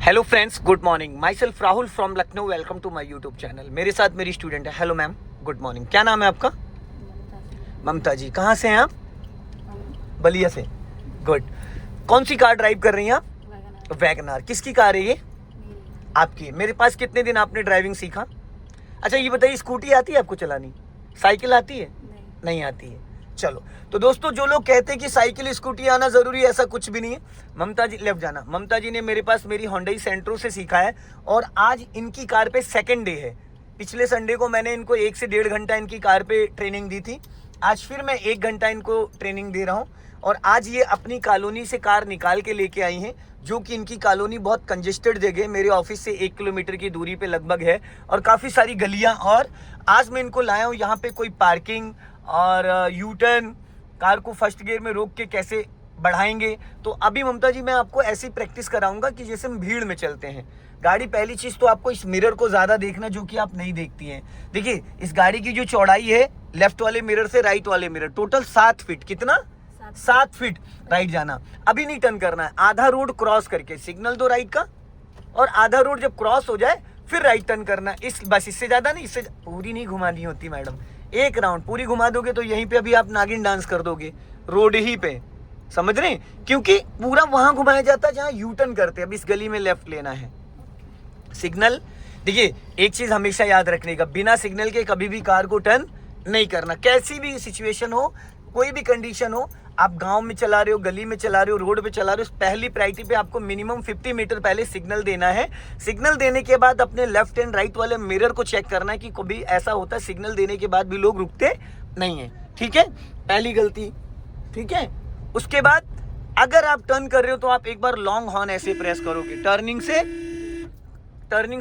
Hello friends, good morning. Myself Rahul from Lucknow. Welcome to my YouTube channel. मेरे साथ मेरी student है। Hello ma'am, good morning. क्या नाम है आपका? ममता जी। कहाँ से हैं आप? बलिया से। गुड। कौन सी कार ड्राइव कर रही हैं आप? वैगनार। किसकी कार है ये? आपकी। मेरे पास कितने दिन आपने ड्राइविंग सीखा? अच्छा ये बताइए, स्कूटी आती है आपको चलानी? साइकिल आती है? नहीं आती है। चलो, तो दोस्तों जो लोग कहते हैं कि साइकिल स्कूटी आना जरूरी है, ऐसा कुछ भी नहीं है। ममता जी, लेफ्ट जाना। ममता जी ने मेरे पास मेरी होंडई सेंट्रो से सीखा है और आज इनकी कार पे सेकंड डे है। पिछले संडे को मैंने इनको 1 से 1.5 घंटा इनकी कार पे ट्रेनिंग दी थी। आज फिर मैं 1 घंटा इनको ट्रेनिंग दे रहा हूँ और आज ये अपनी कॉलोनी से कार निकाल के लेके आई हैं, जो कि इनकी कॉलोनी बहुत कंजेस्टेड जगह मेरे ऑफिस से 1 किलोमीटर की दूरी पे लगभग है और काफ़ी सारी गलियां। और आज मैं इनको लाया हूँ यहाँ पे कोई पार्किंग और यू टर्न, कार को फर्स्ट गियर में रोक के कैसे बढ़ाएंगे। तो अभी ममता जी मैं आपको ऐसी प्रैक्टिस कराऊंगा कि जैसे हम भीड़ में चलते हैं। गाड़ी, पहली चीज़ तो आपको इस मिरर को ज़्यादा देखना, जो कि आप नहीं देखती हैं। देखिए, इस गाड़ी की जो चौड़ाई है, लेफ्ट वाले मिरर से राइट वाले मिरर, टोटल 7 फीट। कितना? 7 फीट। राइट जाना। अभी नहीं टर्न करना है, आधा रोड क्रॉस करके सिग्नल दो राइट का, और आधा रोड जब क्रॉस हो जाए फिर राइट टर्न करना। बस इससे ज़्यादा नहीं, इससे पूरी नहीं घुमानी होती मैडम। 1 राउंड पूरी घुमा दोगे तो यहीं पे अभी आप नागिन डांस कर दोगे, रोड ही पे। समझ रहे हैं? क्योंकि पूरा वहां घुमाया जाता है जहां यू टर्न करते हैं। अब इस गली में लेफ्ट लेना है। सिग्नल, देखिए एक चीज हमेशा याद रखने का, बिना सिग्नल के कभी भी कार को टर्न नहीं करना। कैसी भी सिचुएशन हो, कोई भी कंडीशन हो, आप गांव में चला रहे हो, गली में चला रहे हो, रोड पे चला रहे हो, पहली प्रायोरिटी पे आपको मिनिमम 50 मीटर पहले सिग्नल देना है। सिग्नल देने के बाद अपने लेफ्ट एंड राइट वाले मिरर को चेक करना है कि कभी ऐसा होता है सिग्नल देने के बाद भी लोग रुकते नहीं है। ठीक है, पहली गलती। ठीक है, उसके बाद अगर आप टर्न कर रहे हो तो आप एक बार लॉन्ग हॉर्न ऐसे प्रेस करोगे। टर्निंग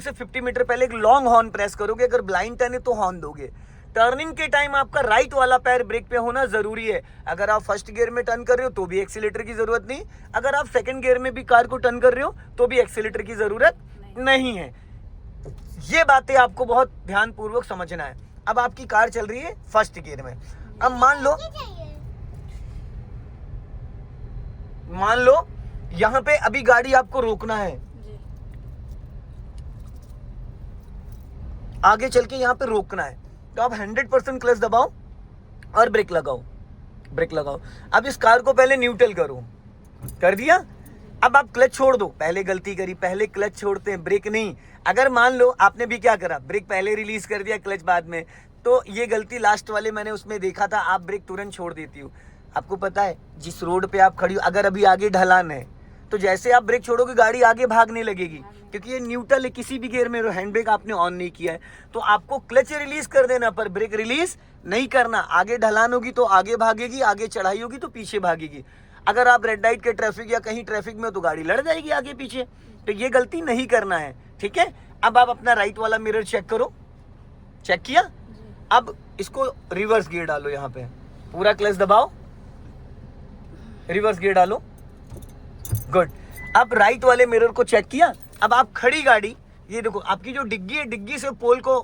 से 50 मीटर पहले एक लॉन्ग हॉर्न प्रेस करोगे। अगर ब्लाइंड टर्न है तो हॉर्न दोगे। टर्निंग के टाइम आपका राइट वाला पैर ब्रेक पे होना जरूरी है। अगर आप फर्स्ट गियर में टर्न कर रहे हो तो भी एक्सीलेटर की जरूरत नहीं, अगर आप सेकंड गियर में भी कार को टर्न कर रहे हो तो भी एक्सीलेटर की जरूरत नहीं है। ये बातें आपको बहुत ध्यान पूर्वक समझना है। अब आपकी कार चल रही है फर्स्ट गियर में। अब मान लो यहां पे अभी गाड़ी आपको रोकना है, आगे चल के यहां पे रोकना है, तो आप 100% क्लच दबाओ और ब्रेक लगाओ। अब इस कार को पहले न्यूट्रल करो। कर दिया? अब आप क्लच छोड़ दो। पहले गलती करी, पहले क्लच छोड़ते हैं, ब्रेक नहीं। अगर मान लो आपने भी क्या करा, ब्रेक पहले रिलीज कर दिया, क्लच बाद में, तो ये गलती लास्ट वाले मैंने उसमें देखा था, आप ब्रेक तुरंत छोड़ देती हो। आपको पता है जिस रोड पे आप खड़ी हो, अगर अभी आगे ढलान है तो जैसे आप ब्रेक छोड़ोगे गाड़ी आगे भागने लगेगी, क्योंकि ये न्यूट्रल है। किसी भी गियर में हैंड ब्रेक आपने ऑन नहीं किया है, तो आपको क्लच रिलीज कर देना पर ब्रेक रिलीज नहीं करना। आगे ढलान होगी तो आगे भागेगी, आगे चढ़ाई होगी तो पीछे भागेगी। अगर आप रेड लाइट के ट्रैफिक या कहीं ट्रैफिक में, तो गाड़ी लड़ जाएगी आगे पीछे। तो ये गलती नहीं करना है। ठीक है, अब आप अपना राइट वाला मिरर चेक करो। चेक किया? अब इसको रिवर्स गियर डालो, यहाँ पे पूरा क्लच दबाओ, रिवर्स गियर डालो। गुड। अब राइट वाले मिरर को चेक किया। अब आप खड़ी गाड़ी, ये देखो आपकी जो डिग्गी है, डिग्गी से पोल को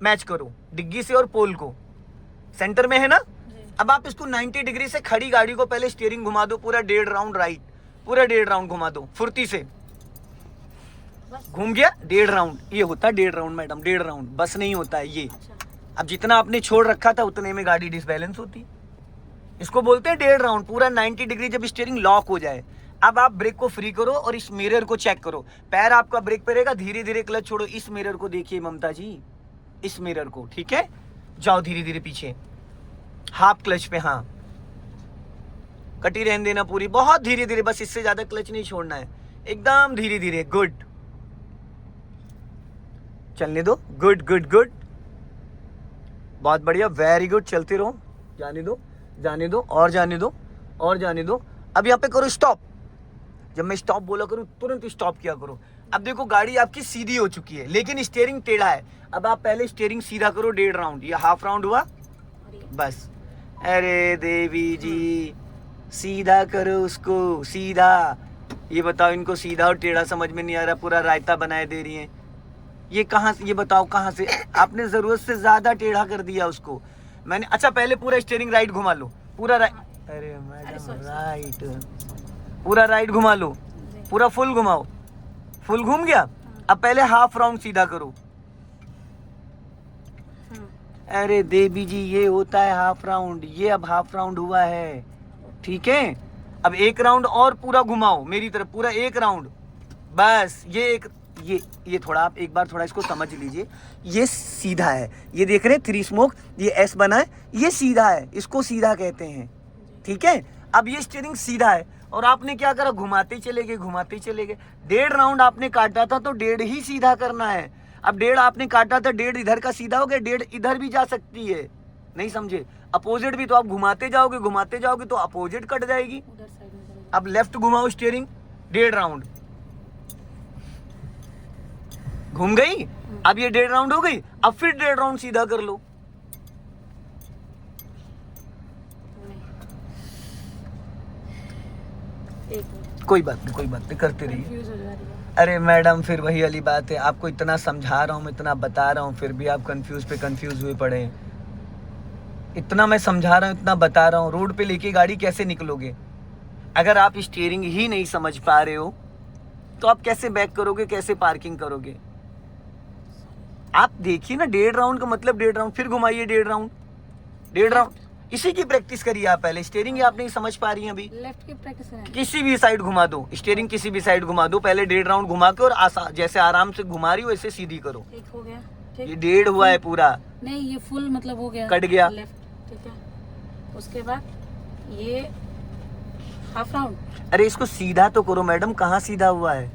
मैच करो। डिग्गी से और पोल को सेंटर में है ना। अब आप इसको 90 डिग्री से खड़ी गाड़ी को पहले स्टीयरिंग घुमा दो, पूरा 1.5 राउंड राइट, पूरा 1.5 राउंड घुमा दो फुर्ती से। घूम गया 1.5 राउंड। ये होता है 1.5 राउंड मैडम, 1.5 राउंड बस नहीं होता है ये। अब जितना आपने छोड़ रखा था उतने में गाड़ी डिसबैलेंस होती। इसको बोलते हैं 1.5 राउंड। पूरा 90 डिग्री जब स्टीयरिंग लॉक हो जाए, अब आप ब्रेक को फ्री करो और इस मिरर को चेक करो। पैर आपका ब्रेक पे रहेगा, धीरे धीरे क्लच छोड़ो। इस मिरर को देखिए ममता जी, इस मिरर को। ठीक है, जाओ धीरे धीरे पीछे, हाफ क्लच पे। हाँ, कटी रहने देना पूरी, बहुत धीरे धीरे, बस इससे ज्यादा क्लच नहीं छोड़ना है, एकदम धीरे धीरे। गुड, चलने दो। गुड गुड गुड, बहुत बढ़िया, वेरी गुड। चलते रहो, जाने दो, जाने दो, और जाने दो, और जाने दो। अब यहाँ पे करो स्टॉप। जब मैं स्टॉप बोला करूँ तुरंत स्टॉप किया करो। अब देखो गाड़ी आपकी सीधी हो चुकी है लेकिन स्टीयरिंग टेढ़ा है। अब आप पहले स्टीयरिंग सीधा करो 1.5 राउंड। ये हाफ राउंड हुआ बस। अरे देवी जी, सीधा करो उसको, सीधा। ये बताओ, इनको सीधा और टेढ़ा समझ में नहीं आ रहा, पूरा रायता बनाए दे रही है। ये कहाँ से, ये बताओ कहाँ से? आपने जरूरत से ज्यादा टेढ़ा कर दिया उसको मैंने। अच्छा पहले पूरा स्टीयरिंग राइट घुमा लो, पूरा राइट। अरे मैडम, राइट, पूरा राइट घुमा लो, पूरा फुल घुमाओ, फुल घूम गया। अब पहले हाफ राउंड सीधा करो। अरे देवी जी, ये होता है हाफ राउंड, ये अब हाफ राउंड हुआ है, ठीक है। अब एक राउंड और पूरा घुमाओ मेरी तरफ, पूरा एक राउंड, बस। ये थोड़ा आप एक बार थोड़ा इसको समझ लीजिए। ये सीधा है, ये देख रहे हैं 3 स्मोक, ये एस बना है, ये सीधा है, इसको सीधा कहते हैं, ठीक है। अब ये स्टीयरिंग सीधा है और आपने क्या करा, घुमाते चले गए, घुमाते चले गए। 1.5 राउंड आपने काटा था तो 1.5 ही सीधा करना है। अब 1.5 आपने काटा था, 1.5 इधर का सीधा हो गया, 1.5 इधर भी जा सकती है, नहीं समझे। अपोजिट भी, तो आप घुमाते जाओगे तो अपोजिट कट जाएगी। अब लेफ्ट घुमाओ स्टीयरिंग, 1.5 राउंड घूम गई। अब ये 1.5 राउंड हो गई। अब फिर 1.5 राउंड सीधा कर लो। कोई बात नहीं, करते रहिए। अरे मैडम, फिर वही वाली बात है, आपको इतना समझा रहा हूँ, इतना बता रहा हूँ, फिर भी आप कंफ्यूज हुए पड़े हैं। इतना मैं समझा रहा हूँ, इतना बता रहा हूँ, रोड पे लेके गाड़ी कैसे निकलोगे? अगर आप स्टीयरिंग ही नहीं समझ पा रहे हो तो आप कैसे बैक करोगे, कैसे पार्किंग करोगे? आप देखिए ना, 1.5 राउंड का मतलब 1.5 राउंड, फिर घुमाइए 1.5 राउंड। इसी की प्रैक्टिस करिए आप पहले। स्टीयरिंग आप नहीं समझ पा रही हैं अभी, लेफ्ट की प्रैक्टिस करें। किसी भी साइड घुमा दो स्टीयरिंग, किसी भी साइड घुमा दो। पहले 1.5 राउंड घुमा के और जैसे आराम से घुमा रही हो वैसे सीधी करो। ठीक हो गया, ठीक। ये 1.5 हुआ है पूरा, नहीं ये फुल मतलब हो गया, कट गया लेफ्ट, ठीक है। उसके बाद ये हाफ राउंड। अरे इसको सीधा तो करो मैडम, कहाँ सीधा हुआ है?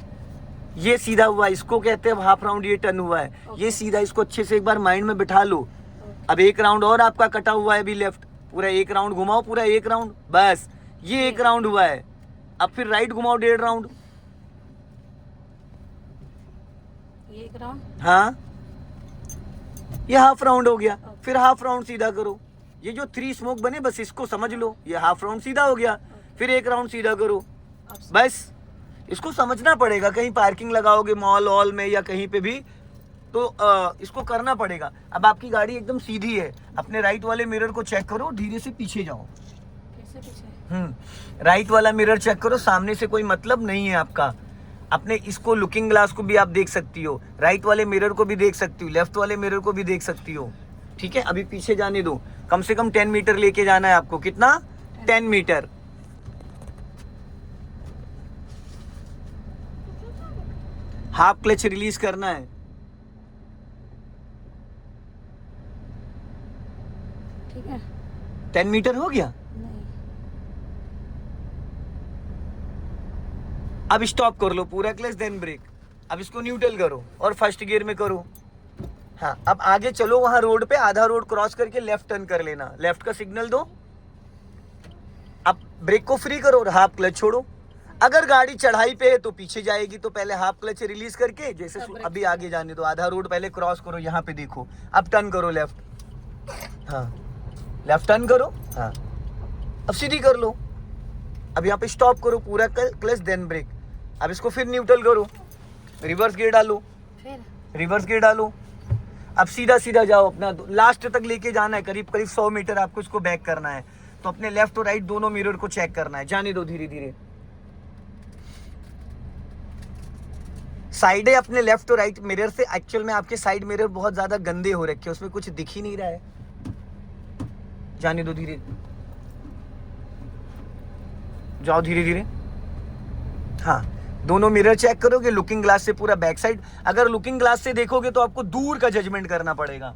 ये सीधा हुआ है, इसको कहते हैं हाफ राउंड। ये टर्न हुआ है, ये सीधा, इसको अच्छे से एक बार माइंड में बिठा लो। अब 1 राउंड और आपका कटा हुआ है अभी लेफ्ट, पूरा 1 राउंड घुमाओ, पूरा 1 राउंड, बस। ये 1 राउंड हुआ है। अब फिर राइट घुमाओ 1.5 राउंड, ये 1 राउंड, हाँ, ये हाफ राउंड हो गया। फिर हाफ राउंड सीधा करो। ये जो 3 स्मोक बने, बस इसको समझ लो, ये हाफ राउंड सीधा हो गया। फिर 1 राउंड सीधा करो, बस। इसको समझना पड़ेगा। कहीं पार्किंग लगाओगे मॉल वॉल में या कहीं पे भी, तो इसको करना पड़ेगा। अब आपकी गाड़ी एकदम सीधी है, अपने राइट वाले मिरर को चेक करो, धीरे से पीछे जाओ। कैसे पीछे? राइट वाला मिरर चेक करो, सामने से कोई मतलब नहीं है आपका। अपने इसको लुकिंग ग्लास को भी आप देख सकती हो, राइट वाले मिरर को भी देख सकती हो, लेफ्ट वाले मिरर को भी देख सकती हो, ठीक है। अभी पीछे जाने दो, कम से कम 10 मीटर लेके जाना है आपको। कितना? 10 मीटर। हाफ क्लच रिलीज करना है। ठीक है, 10 मीटर हो गया। नहीं। अब स्टॉप कर लो, पूरा क्लच देन ब्रेक। अब इसको न्यूट्रल करो और फर्स्ट गियर में करो। हाँ, अब आगे चलो, वहां रोड पे आधा रोड क्रॉस करके लेफ्ट टर्न कर लेना, लेफ्ट का सिग्नल दो। अब ब्रेक को फ्री करो और हाफ क्लच छोड़ो। अगर गाड़ी चढ़ाई पे है तो पीछे जाएगी, तो पहले हाफ क्लच रिलीज करके जैसे अभी आगे जाने दो, आधा रोड पहले क्रॉस करो, यहाँ पे देखो। अब टर्न करो लेफ्ट, हाँ, लेफ्ट टर्न करो, हाँ, अब सीधी कर लो। अब यहाँ पे स्टॉप करो, पूरा क्लच देन ब्रेक। अब इसको फिर न्यूट्रल करो, रिवर्स गियर डालो, फिर रिवर्स गियर डालो। अब सीधा सीधा जाओ, अपना लास्ट तक लेके जाना है, करीब करीब 100 मीटर आपको इसको बैक करना है। तो अपने लेफ्ट और राइट दोनों मिरर को चेक करना है, जाने दो धीरे धीरे। साइड है अपने लेफ्ट और राइट मिरर से, एक्चुअल में आपके साइड मिरर बहुत ज्यादा गंदे हो रखे हैं, उसमें कुछ दिख ही नहीं रहा है। जाने दो धीरे, जाओ धीरे धीरे। हाँ, दोनों मिरर चेक करोगे लुकिंग ग्लास से, पूरा बैक साइड। अगर लुकिंग ग्लास से देखोगे तो आपको दूर का जजमेंट करना पड़ेगा,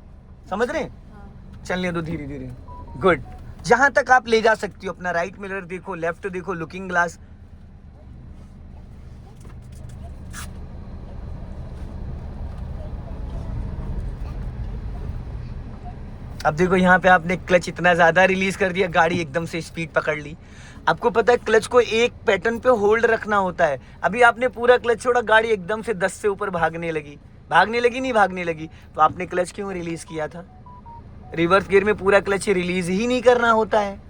समझ रहे? चलने दो धीरे धीरे, गुड। जहां तक आप ले जा सकती हो, अपना राइट मिरर देखो, लेफ्ट देखो, लुकिंग ग्लास। अब देखो यहाँ पे आपने क्लच इतना ज्यादा रिलीज कर दिया, गाड़ी एकदम से स्पीड पकड़ ली। आपको पता है क्लच को एक पैटर्न पे होल्ड रखना होता है। अभी आपने पूरा क्लच छोड़ा, गाड़ी एकदम से 10 से ऊपर भागने लगी, नहीं भागने लगी, तो आपने क्लच क्यों रिलीज किया था? रिवर्स गियर में पूरा क्लच रिलीज ही नहीं करना होता है।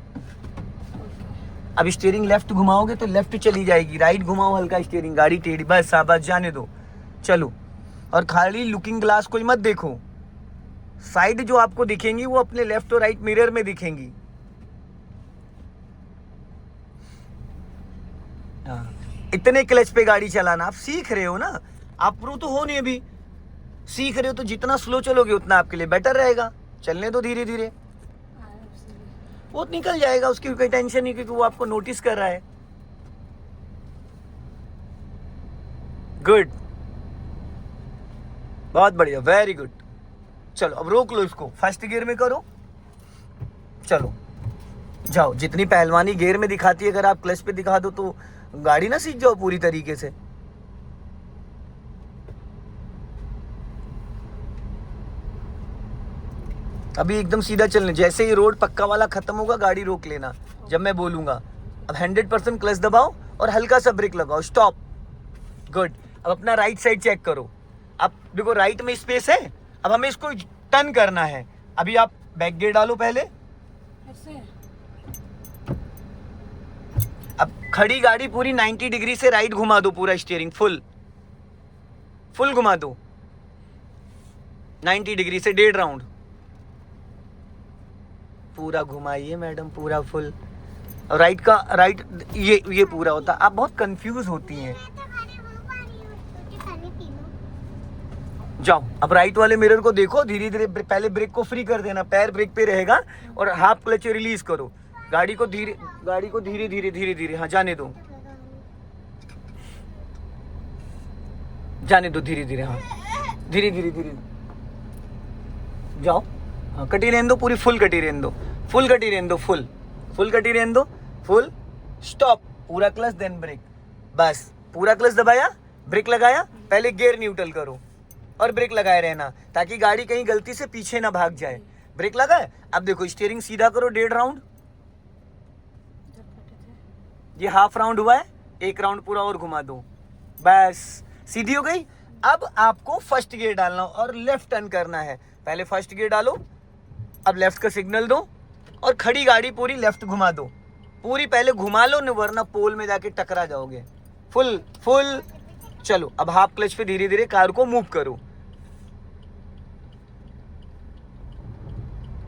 अब स्टीयरिंग लेफ्ट घुमाओगे तो लेफ्ट चली जाएगी, राइट घुमाओ हल्का स्टीयरिंग, गाड़ी टेढ़ी, बस शाबाश, जाने दो, चलो। और खाली लुकिंग ग्लास कोई मत देखो, साइड जो आपको दिखेंगी वो अपने लेफ्ट और राइट मिरर में दिखेंगी। हाँ, इतने क्लच पे गाड़ी चलाना, आप सीख रहे हो ना, आप प्रो तो हो नहीं अभी, सीख रहे हो, तो जितना स्लो चलोगे उतना आपके लिए बेटर रहेगा। चलने दो धीरे धीरे, वो निकल जाएगा, उसकी कोई टेंशन नहीं, क्योंकि वो आपको नोटिस कर रहा है। गुड, बहुत बढ़िया, वेरी गुड। चलो अब रोक लो इसको, फर्स्ट गियर में करो, चलो जाओ। जितनी पहलवानी गियर में दिखाती है, अगर आप क्लच पे दिखा दो तो गाड़ी ना सीख जाओ पूरी तरीके से। अभी एकदम सीधा चलने, जैसे ही रोड पक्का वाला खत्म होगा गाड़ी रोक लेना जब मैं बोलूंगा। अब 100% क्लच दबाओ और हल्का सा ब्रेक लगाओ, स्टॉप। गुड। अब अपना राइट साइड चेक करो। अब देखो राइट में स्पेस है, अब हमें इसको टर्न करना है। अभी आप बैक गियर डालो पहले। ऐसे अब खड़ी गाड़ी पूरी 90 डिग्री से राइट घुमा दो, पूरा स्टीयरिंग फुल घुमा दो 90 डिग्री से, 1.5 राउंड पूरा घुमाइए मैडम, पूरा फुल। राइट का राइट ये पूरा होता। आप बहुत कंफ्यूज होती हैं। जाओ अब राइट वाले मिरर को देखो, धीरे धीरे पहले ब्रेक को फ्री कर देना, पैर ब्रेक पे रहेगा और हाफ क्लच रिलीज करो। गाड़ी को धीरे धीरे हाँ जाने दो धीरे धीरे, हाँ धीरे जाओ। हाँ कटी रहने दो, पूरी फुल कटी रहने दो, फुल कटी रहने दो, फुल कटी रहने दो, फुल स्टॉप, पूरा क्लच देन ब्रेक। बस पूरा क्लच दबाया, ब्रेक लगाया, पहले गियर न्यूट्रल करो और ब्रेक लगाए रहना, ताकि गाड़ी कहीं गलती से पीछे ना भाग जाए। ब्रेक लगाए, अब देखो स्टीयरिंग सीधा करो 1.5 राउंड। ये हाफ राउंड हुआ है, 1 राउंड पूरा और घुमा दो, बस सीधी हो गई। अब आपको फर्स्ट गियर डालना और लेफ्ट टर्न करना है। पहले फर्स्ट गियर डालो, अब लेफ्ट का सिग्नल दो और खड़ी गाड़ी पूरी लेफ्ट घुमा दो, पूरी पहले घुमा लो, नहीं वरना पोल में जाके टकरा जाओगे। फुल चलो। अब हाफ क्लच पे धीरे धीरे कार को मूव करो,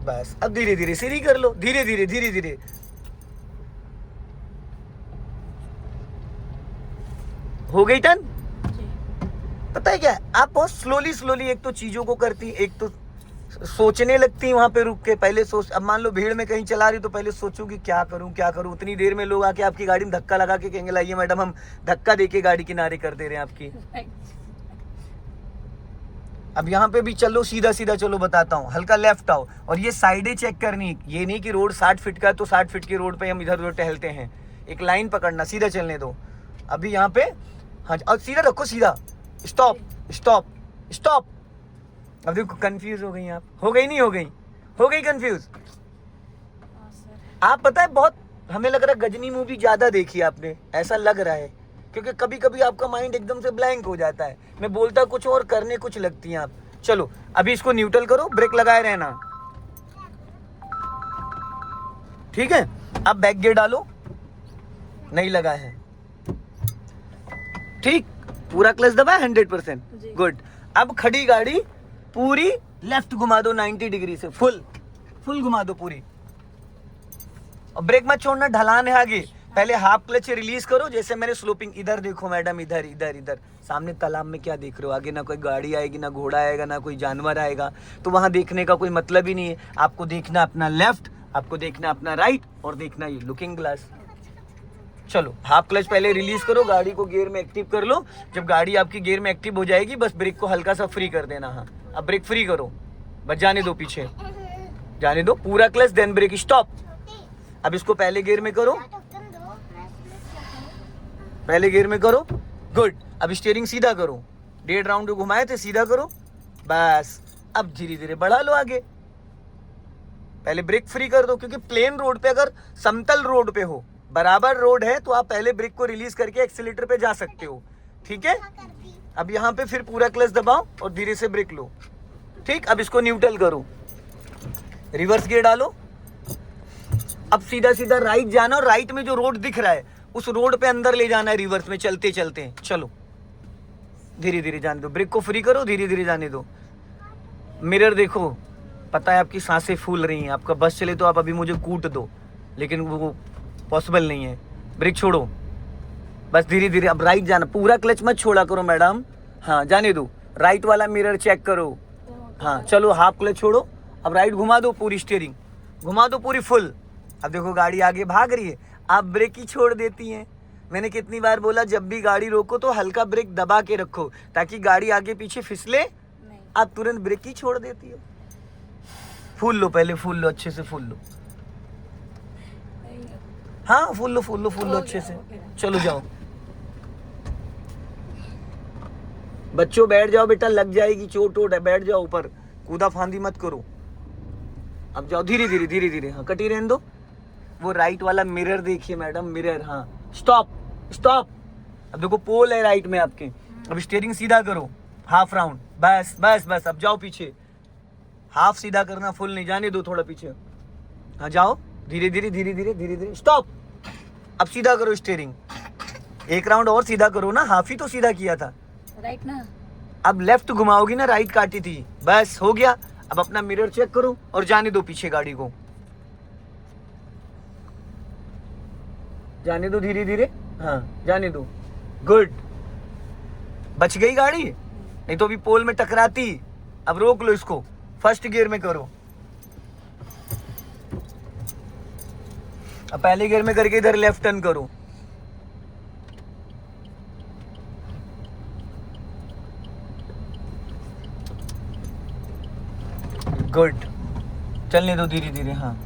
बस। अब धीरे धीरे सीधी कर लो, धीरे धीरे हो गई टर्न। पता है क्या, आप बहुत स्लोली एक तो चीजों को करती, एक तो सोचने लगती वहां पे रुक के। पहले सोच, अब मान लो भीड़ में कहीं चला रही तो पहले सोचो कि क्या करूं। उतनी देर में लोग आके आपकी गाड़ी में धक्का लगा के कहेंगे लाइए मैडम हम धक्का देके गाड़ी किनारे कर दे रहे हैं आपकी। अब यहाँ पे भी चलो सीधा चलो, बताता हूँ। हल्का लेफ्ट आओ और ये साइडें चेक करनी, ये नहीं कि रोड 60 फीट का है तो 60 फीट की रोड पे हम इधर उधर टहलते हैं। एक लाइन पकड़ना, सीधा चलने दो। अभी यहाँ पे हाँ, और सीधा रखो, सीधा स्टॉप। अब देखो कंफ्यूज हो गई आप, हो गई कंफ्यूज। आप पता है बहुत, हमें लग रहा है गजनी मूवी ज्यादा देखी आपने, ऐसा लग रहा है, क्योंकि कभी कभी आपका माइंड एकदम से ब्लैंक हो जाता है। मैं बोलता कुछ और करने कुछ लगती हैं आप। चलो अभी इसको न्यूट्रल करो, ब्रेक लगाए रहना, ठीक है। अब बैक गियर डालो, नहीं लगा है, ठीक, पूरा क्लच दबा 100%, गुड। अब खड़ी गाड़ी पूरी लेफ्ट घुमा दो 90 डिग्री से, फुल घुमा दो पूरी, और ब्रेक मत छोड़ना, ढलान है आगे। पहले हाफ क्लच रिलीज करो, जैसे मैंने स्लोपिंग। इधर देखो मैडम, इधर सामने तालाब में क्या देख रहे हो? आगे ना कोई गाड़ी आएगी, ना घोड़ा आएगा, ना कोई जानवर आएगा, तो वहां देखने का कोई मतलब ही नहीं है। आपको देखना अपना लेफ्ट, आपको देखना अपना राइट, और देखना ये लुकिंग ग्लास। चलो हाफ क्लच पहले रिलीज करो, गाड़ी को गियर में एक्टिव कर लो। जब गाड़ी आपकी गियर में एक्टिव हो जाएगी, बस ब्रेक को हल्का सा फ्री कर देना। हाँ अब ब्रेक फ्री करो, बस जाने दो, पीछे जाने दो, पूरा क्लच देन ब्रेक, स्टॉप। अब इसको पहले गियर में करो, गुड। अब स्टीयरिंग सीधा करो, 1.5 राउंड घुमाए थे, सीधा करो, बस। अब धीरे धीरे बढ़ा लो आगे, पहले ब्रेक फ्री कर दो, क्योंकि प्लेन रोड पे, अगर समतल रोड पे हो, बराबर रोड है, तो आप पहले ब्रेक को रिलीज करके एक्सीलेटर पे जा सकते हो, ठीक है। अब यहाँ पे फिर पूरा क्लच दबाओ और धीरे से ब्रेक लो, ठीक। अब इसको न्यूट्रल करो, रिवर्स गियर डालो। अब सीधा राइट जाना, और राइट में जो रोड दिख रहा है उस रोड पे अंदर ले जाना है, रिवर्स में चलते चलो, धीरे धीरे जाने दो, ब्रेक को फ्री करो, धीरे धीरे जाने दो। मिरर देखो, पता है आपकी सांसें फूल रही हैं, आपका बस चले तो आप अभी मुझे कूट दो, लेकिन वो पॉसिबल नहीं है। ब्रेक छोड़ो, बस धीरे धीरे। अब राइट जाना, पूरा क्लच मत छोड़ा करो मैडम। हाँ जाने दो, राइट वाला मिरर चेक करो। हाँ चलो, हाफ क्लच छोड़ो, अब राइट घुमा दो, पूरी स्टीयरिंग घुमा दो पूरी फुल। अब देखो गाड़ी आगे भाग रही है, आप ब्रेक ही छोड़ देती हैं। मैंने कितनी बार बोला, जब भी गाड़ी रोको तो हल्का ब्रेक दबा के रखो ताकि गाड़ी आगे पीछे फिसले, नहीं। आप तुरंत ब्रेक ही छोड़ देती हो। फूल लो पहले, फूल लो अच्छे से, फूल लो। हाँ फूल लो, फूल लो, फूल लो अच्छे से। चलो जाओ बच्चों, बैठ जाओ बेटा, लग जाएगी चोट वोट है, बैठ जाओ ऊपर, कूदा फांदी मत करो। अब जाओ धीरे धीरे धीरे धीरे। हाँ कटी रहने दो। वो राइट वाला मिरर देखिए मैडम, मिरर। हाँ स्टॉप स्टॉप। अब देखो पोल है राइट में आपके, अब स्टीयरिंग सीधा करो, हाफ राउंड, बस बस बस। अब जाओ पीछे, हाफ सीधा करना, फुल नहीं, जाने दो थोड़ा पीछे। हाँ जाओ धीरे धीरे धीरे धीरे धीरे धीरे, स्टॉप। अब सीधा करो स्टीयरिंग, एक राउंड और सीधा करो ना, हाफ ही तो सीधा किया था। राइट ना, अब लेफ्ट घुमाओगी ना, राइट काटी थी, बस हो गया। अब अपना मिरर चेक करो और जाने दो पीछे गाड़ी को, जाने दो धीरे धीरे। हाँ जाने दो, गुड। बच गई गाड़ी, नहीं तो अभी पोल में टकराती। अब रोक लो इसको, फर्स्ट गियर में करो। अब पहले गियर में करके इधर लेफ्ट टर्न करो। गुड, चलने दो धीरे धीरे। हाँ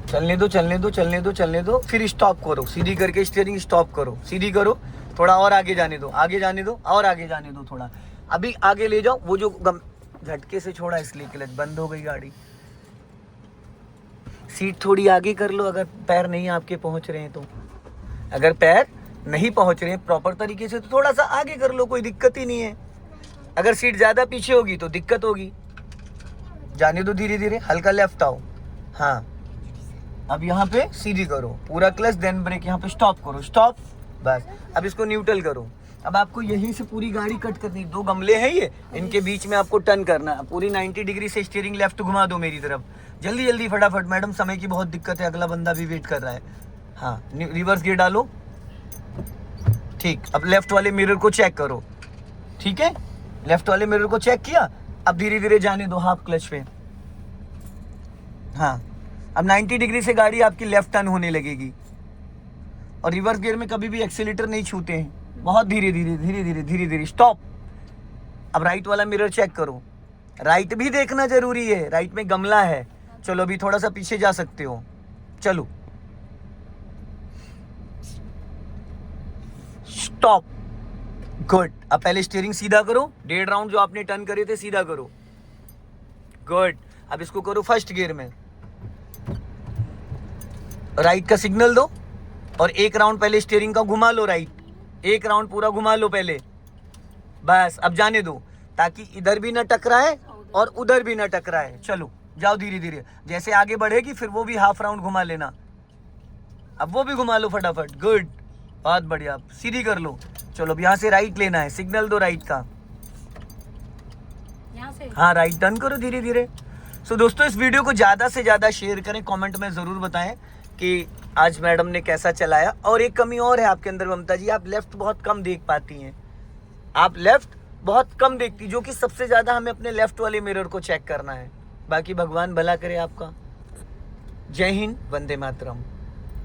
चलने दो चलने दो चलने दो चलने दो, फिर स्टॉप करो, सीधी करके स्टीयरिंग स्टॉप करो, सीधी करो, थोड़ा और आगे जाने दो, आगे जाने दो और आगे जाने दो थोड़ा। अभी आगे ले जाओ, वो जो झटके से छोड़ा इसलिए क्लच बंद हो गई गाड़ी। सीट थोड़ी आगे कर लो अगर पैर नहीं आपके पहुंच रहे हैं तो। अगर पैर नहीं पहुंच रहे हैं प्रॉपर तरीके से तो थोड़ा सा आगे कर लो, कोई दिक्कत ही नहीं है। अगर सीट ज्यादा पीछे होगी तो दिक्कत होगी। जाने दो धीरे धीरे, हल्का लेफ्ट आओ। हाँ अब यहाँ पे सीधी करो, पूरा क्लच देन ब्रेक, यहाँ पे स्टॉप करो, स्टॉप, बस। अब इसको न्यूट्रल करो। अब आपको यहीं से पूरी गाड़ी कट करनी, दो गमले हैं ये, इनके बीच में आपको टर्न करना है। पूरी 90 डिग्री से स्टीयरिंग लेफ्ट घुमा दो मेरी तरफ, जल्दी जल्दी फटाफट। मैडम समय की बहुत दिक्कत है, अगला बंदा भी वेट कर रहा है। हाँ रिवर्स गियर डालो, ठीक। अब लेफ्ट वाले मिरर को चेक करो, ठीक है, लेफ्ट वाले मिरर को चेक किया। अब धीरे धीरे जाने दो हाफ क्लच पे। हाँ अब 90 डिग्री से गाड़ी आपकी लेफ्ट टर्न होने लगेगी। और रिवर्स गियर में कभी भी एक्सीलेटर नहीं छूते हैं, बहुत धीरे धीरे धीरे धीरे धीरे धीरे, स्टॉप। अब राइट वाला मिरर चेक करो, राइट भी देखना जरूरी है, राइट में गमला है। चलो अभी थोड़ा सा पीछे जा सकते हो, चलो स्टॉप, गुड। अब पहले स्टीयरिंग सीधा करो, 1.5 राउंड जो आपने टर्न करे थे सीधा करो, गुड। अब इसको करो फर्स्ट गियर में, राइट का सिग्नल दो और 1 राउंड पहले स्टीयरिंग का घुमा लो, राइट 1 राउंड पूरा घुमा लो पहले, बस। अब जाने दो ताकि इधर भी ना टकराए और उधर भी ना टकराए। चलो जाओ धीरे धीरे, जैसे आगे बढ़ेगी फिर वो भी हाफ राउंड घुमा लेना। अब वो भी घुमा लो फटाफट, गुड, बहुत बढ़िया। सीधी कर लो। चलो अब यहाँ से राइट लेना है, सिग्नल दो राइट का, यहाँ से। हाँ राइट टर्न करो धीरे धीरे। सो दोस्तों इस वीडियो को ज़्यादा से ज़्यादा शेयर करें, कमेंट में ज़रूर बताएं कि आज मैडम ने कैसा चलाया। और एक कमी और है आपके अंदर ममता जी, आप लेफ्ट बहुत कम देख पाती हैं, आप लेफ्ट बहुत कम देखती, जो कि सबसे ज़्यादा हमें अपने लेफ्ट वाले मिरर को चेक करना है। बाकी भगवान भला करे आपका। जय हिंद, वंदे मातरम।